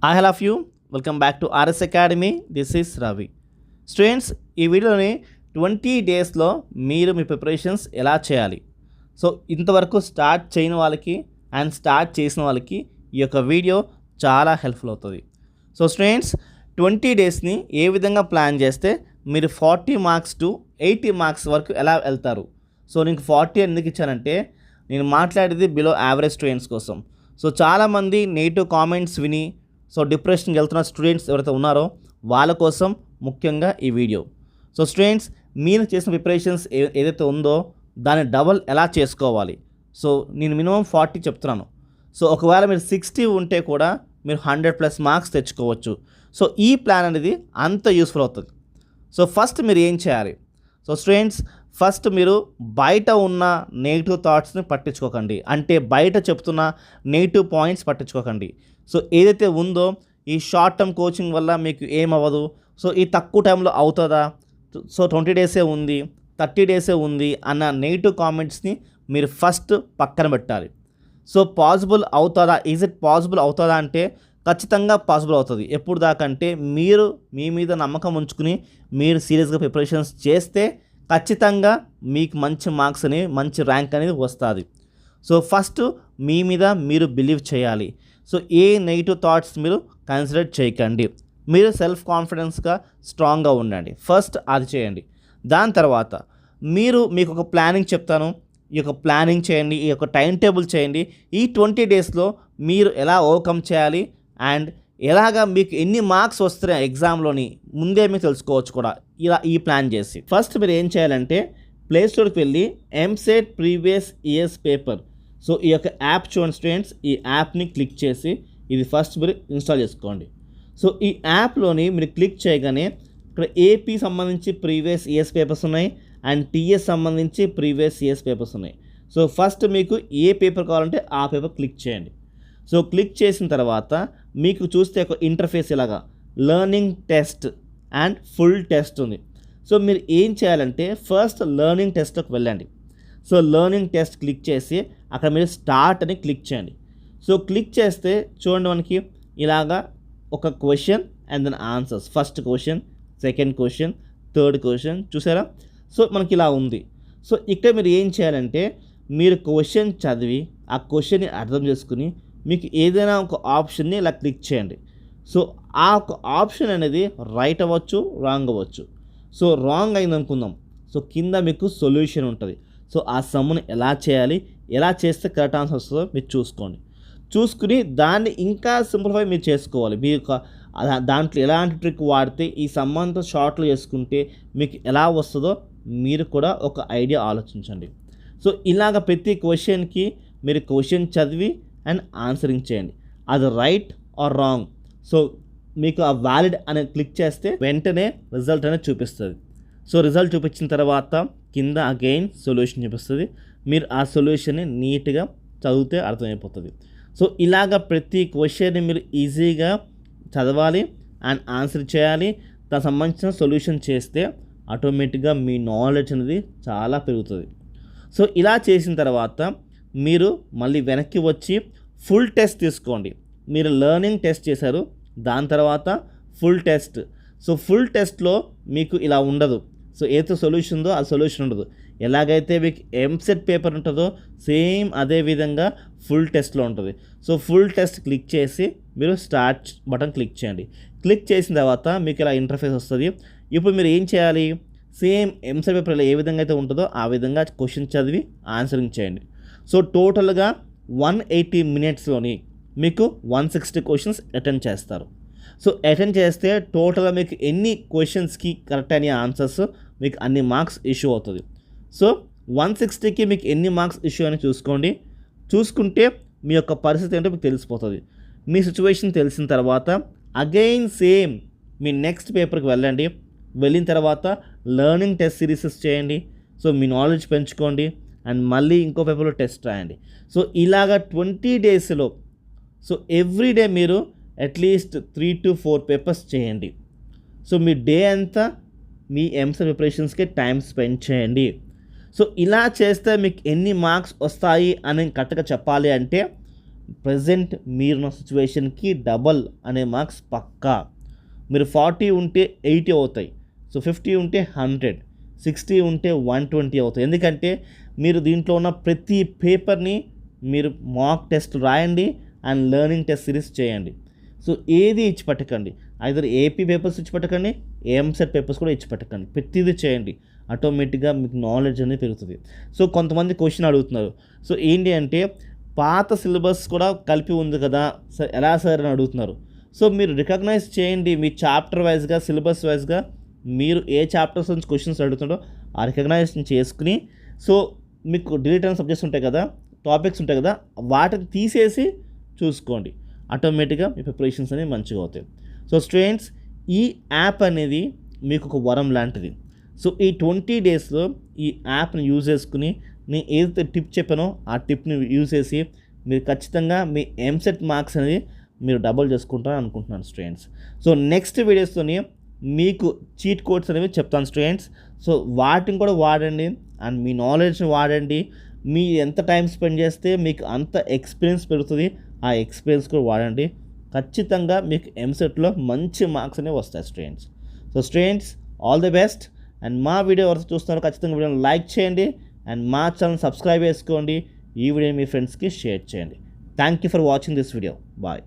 Hi hello of you welcome back to RS academy. This is Ravi. Students, ఈ వీడియోని 20 డేస్లో మీరు మీ ప్రిపరేషన్స్ ఎలా చేయాలి, సో ఇంతవరకు స్టార్ట్ చేయని వాళ్ళకి అండ్ స్టార్ట్ చేసిన వాళ్ళకి ఈ యొక్క వీడియో చాలా హెల్ప్ఫుల్ అవుతుంది. సో స్టూడెంట్స్, 20 డేస్ని ఏ విధంగా ప్లాన్ చేస్తే మీరు 40 మార్క్స్ టు 80 మార్క్స్ వరకు ఎలా వెళ్తారు. సో నీకు 40 ఎందుకు ఇచ్చానంటే, నేను మాట్లాడేది బిలో యావరేజ్ స్టూడెంట్స్ కోసం. సో చాలామంది నెగిటివ్ కామెంట్స్ విని సో డిప్రెషన్కి వెళ్తున్న స్టూడెంట్స్ ఎవరైతే ఉన్నారో వాళ్ళ కోసం ముఖ్యంగా ఈ వీడియో. సో స్టూడెంట్స్, మీరు చేసిన ప్రిపరేషన్స్ ఏదైతే ఉందో దాన్ని డబల్ ఎలా చేసుకోవాలి. సో నేను మినిమం 40 చెప్తున్నాను. సో ఒకవేళ మీరు 60 ఉంటే కూడా మీరు 100+ మార్క్స్ తెచ్చుకోవచ్చు. సో ఈ ప్లాన్ అనేది అంత యూస్ఫుల్ అవుతుంది. సో ఫస్ట్ మీరు ఏం చేయాలి. సో స్టూడెంట్స్, ఫస్ట్ మీరు బయట ఉన్న నెగిటివ్ థాట్స్ని పట్టించుకోకండి. అంటే బయట చెప్తున్న నెగిటివ్ పాయింట్స్ పట్టించుకోకండి. సో ఏదైతే ఉందో ఈ షార్ట్ టర్మ్ కోచింగ్ వల్ల మీకు ఏమవ్వదు, సో ఈ తక్కువ టైంలో అవుతుందా, సో 20 డేసే ఉంది, 30 డేసే ఉంది అన్న నెగిటివ్ కామెంట్స్ని మీరు ఫస్ట్ పక్కన పెట్టాలి. సో పాసిబుల్ అవుతుందా, ఈజ్ ఇట్ పాసిబుల్ అవుతుందా అంటే ఖచ్చితంగా పాసిబుల్ అవుతుంది. ఎప్పుడు దాకంటే మీరు మీ మీద నమ్మకం ఉంచుకుని మీరు సీరియస్గా ప్రిపరేషన్స్ చేస్తే ఖచ్చితంగా మీకు మంచి మార్క్స్ అని మంచి ర్యాంక్ అనేది వస్తుంది. సో ఫస్ట్ మీ మీద మీరు బిలీవ్ చేయాలి. సో ఏ నెగిటివ్ థాట్స్ మీరు కన్సిడర్ చేయకండి. మీరు సెల్ఫ్ కాన్ఫిడెన్స్గా స్ట్రాంగ్గా ఉండండి. ఫస్ట్ అది చేయండి. దాని తర్వాత మీకు ఒక ప్లానింగ్ చెప్తాను. ఈ యొక్క ప్లానింగ్ చేయండి, ఈ యొక్క టైం టేబుల్ చేయండి. ఈ 20 డేస్లో మీరు ఎలా ఓవర్కమ్ చేయాలి అండ్ ఎలాగా మీకు ఎన్ని మార్క్స్ వస్తున్నాయి ఎగ్జామ్లోని ముందే మీరు తెలుసుకోవచ్చు కూడా ఇలా ఈ ప్లాన్ చేసి. ఫస్ట్ మీరు ఏం చేయాలంటే ప్లేస్టోర్కి వెళ్ళి EAMCET previous years paper, so ఈ యొక్క యాప్ చూడండి స్టూడెంట్స్, ఈ యాప్ని క్లిక్ చేసి ఇది ఫస్ట్ మీరు ఇన్స్టాల్ చేసుకోండి. సో ఈ యాప్లోని మీరు క్లిక్ చేయగానే ఇక్కడ ఏపీ సంబంధించి ప్రీవియస్ ఇయర్స్ పేపర్స్ ఉన్నాయి అండ్ టీఎస్ సంబంధించి ప్రీవియస్ ఇయర్స్ పేపర్స్ ఉన్నాయి. సో ఫస్ట్ మీకు ఏ పేపర్ కావాలంటే ఆ పేపర్ క్లిక్ చేయండి. సో క్లిక్ చేసిన తర్వాత మీకు చూస్తే ఒక ఇంటర్ఫేస్ ఇలాగా learning test and full test ఉంది. సో మీరు ఏం చేయాలంటే ఫస్ట్ లెర్నింగ్ టెస్ట్కి వెళ్ళండి. సో లెర్నింగ్ టెస్ట్ క్లిక్ చేసి అక్కడ మీరు స్టార్ట్ అని క్లిక్ చేయండి. సో క్లిక్ చేస్తే చూడండి మనకి ఇలాగా ఒక question and then answers, first question, second question, third question, చూసారా. సో మనకి ఇలా ఉంది. సో ఇక్కడ మీరు ఏం చేయాలంటే మీరు క్వశ్చన్ చదివి ఆ క్వశ్చన్ని అర్థం చేసుకుని మీకు ఏదైనా ఒక ఆప్షన్ని ఇలా క్లిక్ చేయండి. సో ఆ ఒక ఆప్షన్ అనేది రైట్ అవ్వచ్చు, రాంగ్ అవ్వచ్చు. సో రాంగ్ అయింది అనుకుందాం, సో కింద మీకు సొల్యూషన్ ఉంటుంది. సో ఆ సమ్ముని ఎలా చేయాలి, ఎలా చేస్తే కరెక్ట్ ఆన్సర్ వస్తుందో మీరు చూసుకుని దాన్ని ఇంకా సింప్లిఫై మీరు చేసుకోవాలి. మీ యొక్క దాంట్లో ఎలాంటి ట్రిక్ వాడితే ఈ సమ్మంతా షార్ట్లో చేసుకుంటే మీకు ఎలా వస్తుందో మీరు కూడా ఒక ఐడియా ఆలోచించండి. సో ఇలాగ ప్రతి క్వశ్చన్కి మీరు క్వశ్చన్ చదివి అండ్ ఆన్సరింగ్ చేయండి. అది రైట్ ఆర్ రాంగ్. సో మీకు ఆ వ్యాలిడ్ అనేది క్లిక్ చేస్తే వెంటనే రిజల్ట్ అనేది చూపిస్తుంది. సో రిజల్ట్ చూపించిన తర్వాత కింద అగైన్ సొల్యూషన్ చూపిస్తుంది. మీరు ఆ సొల్యూషన్ని నీట్గా చదివితే అర్థమైపోతుంది. సో ఇలాగ ప్రతి క్వశ్చన్ని మీరు ఈజీగా చదవాలి అండ్ ఆన్సర్ చేయాలి. దానికి సంబంధించిన సొల్యూషన్ చేస్తే ఆటోమేటిక్గా మీ నాలెడ్జ్ అనేది చాలా పెరుగుతుంది. సో ఇలా చేసిన తర్వాత మీరు మళ్ళీ వెనక్కి వచ్చి ఫుల్ టెస్ట్ తీసుకోండి. మీరు లెర్నింగ్ టెస్ట్ చేశారు, దాని తర్వాత ఫుల్ టెస్ట్. సో ఫుల్ టెస్ట్లో మీకు ఇలా ఉండదు. సో ఏదో సొల్యూషన్ ఉందో ఆ సొల్యూషన్ ఉండదు. ఎలాగైతే మీకు ఎంసెట్ పేపర్ ఉంటుందో సేమ్ అదే విధంగా ఫుల్ టెస్ట్లో ఉంటుంది. సో ఫుల్ టెస్ట్ క్లిక్ చేసి మీరు స్టార్ట్ బటన్ క్లిక్ చేయండి. క్లిక్ చేసిన తర్వాత మీకు ఇలా ఇంటర్ఫేస్ వస్తుంది. ఇప్పుడు మీరు ఏం చేయాలి, సేమ్ ఎంసెట్ పేపర్లో ఏ విధంగా అయితే ఉంటుందో ఆ విధంగా క్వశ్చన్ చదివి ఆన్సరింగ్ చేయండి. సో టోటల్గా 180 మినిట్స్లోని మీకు 160 క్వశ్చన్స్ అటెండ్ చేస్తారు. సో అటెండ్ చేస్తే టోటల్గా మీకు ఎన్ని క్వశ్చన్స్కి కరెక్ట్ అయిన ఆన్సర్స్ మీకు అన్ని మార్క్స్ ఇష్యూ అవుతుంది. సో 160కి మీకు ఎన్ని మార్క్స్ ఇష్యూ అని చూసుకుంటే మీ యొక్క పరిస్థితి ఏంటో మీకు తెలిసిపోతుంది. మీ సిచ్యువేషన్ తెలిసిన తర్వాత అగైన్ సేమ్ మీ నెక్స్ట్ పేపర్కి వెళ్ళండి. వెళ్ళిన తర్వాత లెర్నింగ్ టెస్ట్ సిరీసెస్ చేయండి. సో మీ నాలెడ్జ్ పెంచుకోండి అండ్ మళ్ళీ ఇంకో పేపర్లో టెస్ట్ రాయండి. సో ఇలాగా 20 డేస్లో సో ఎవ్రీడే మీరు అట్లీస్ట్ 3 to 4 పేపర్స్ చేయండి. సో మీ డే అంతా మీ ఎంసెట్ ప్రిపరేషన్స్కి టైం స్పెండ్ చేయండి. సో ఇలా చేస్తే మీకు ఎన్ని మార్క్స్ వస్తాయి అని కరెక్ట్గా చెప్పాలి అంటే ప్రజెంట్ మీరున్న సిచ్యువేషన్కి డబల్ అనే మార్క్స్ పక్కా. మీరు 40 ఉంటే 80 అవుతాయి. సో 50 ఉంటే 100, 60 ఉంటే 120 అవుతాయి. ఎందుకంటే మీరు దీంట్లో ఉన్న ప్రతి పేపర్ని మీరు మాక్ టెస్ట్ రాయండి అండ్ లెర్నింగ్ టెస్ట్ సిరీస్ చేయండి. సో ఏది ఇచ్చి పెట్టకండి. ఐదర్ ఏపీ పేపర్స్ ఇచ్చి పెట్టకండి, ఏఎంసెట్ పేపర్స్ కూడా ఇచ్చి పెట్టకండి. ప్రతిదీ చేయండి. ఆటోమేటిక్గా మీకు నాలెడ్జ్ అనేది పెరుగుతుంది. సో కొంతమంది క్వశ్చన్ అడుగుతున్నారు. సో ఏంటి అంటే పాత సిలబస్ కూడా కలిపి ఉంది కదా సార్, ఎలా సార్ అని అడుగుతున్నారు. సో మీరు రికగ్నైజ్ చేయండి మీ చాప్టర్ వైజ్గా, సిలబస్ వైజ్గా మీరు ఏ చాప్టర్స్ నుంచి క్వశ్చన్స్ అడుగుతున్నారో ఆ రికగ్నైజేషన్ చేసుకుని, సో మీకు డిలీట్ అయిన సబ్జెక్ట్స్ ఉంటాయి కదా, టాపిక్స్ ఉంటాయి కదా, వాటిని తీసేసి చూసుకోండి. ఆటోమేటిక్గా మీ ప్రిపరేషన్స్ అనేవి మంచిగా అవుతాయి. సో స్టూడెంట్స్, ఈ యాప్ అనేది మీకు ఒక వరం లాంటిది. సో ఈ 20 డేస్లో ఈ యాప్ని యూజ్ చేసుకుని నేను ఏదైతే టిప్ చెప్పానో ఆ టిప్ని యూజ్ చేసి మీరు ఖచ్చితంగా మీ ఎంసెట్ మార్క్స్ అనేది మీరు డబుల్ చేసుకుంటారని అనుకుంటున్నాను స్టూడెంట్స్. సో నెక్స్ట్ వీడియోస్తోని మీకు చీట్ కోడ్స్ అనేవి చెప్తాను స్టూడెంట్స్. సో వాటిని కూడా వాడండి అండ్ మీ నాలెడ్జ్ని వాడండి. మీ ఎంత టైం స్పెండ్ చేస్తే మీకు అంత ఎక్స్పీరియన్స్ పెరుగుతుంది. ఆ ఎక్స్పీరియన్స్ కూడా వాడండి. ఖచ్చితంగా మీకు ఎంసెట్లో మంచి మార్క్స్ అనేవి వస్తాయి students. So students, all the best. And మా వీడియో ఎవరు చూస్తున్నారో ఖచ్చితంగా వీడియోని లైక్ చేయండి అండ్ మా ఛానల్ సబ్స్క్రైబ్ చేసుకోండి. ఈ వీడియోని మీ ఫ్రెండ్స్కి షేర్ చేయండి. Thank you for watching this video. Bye.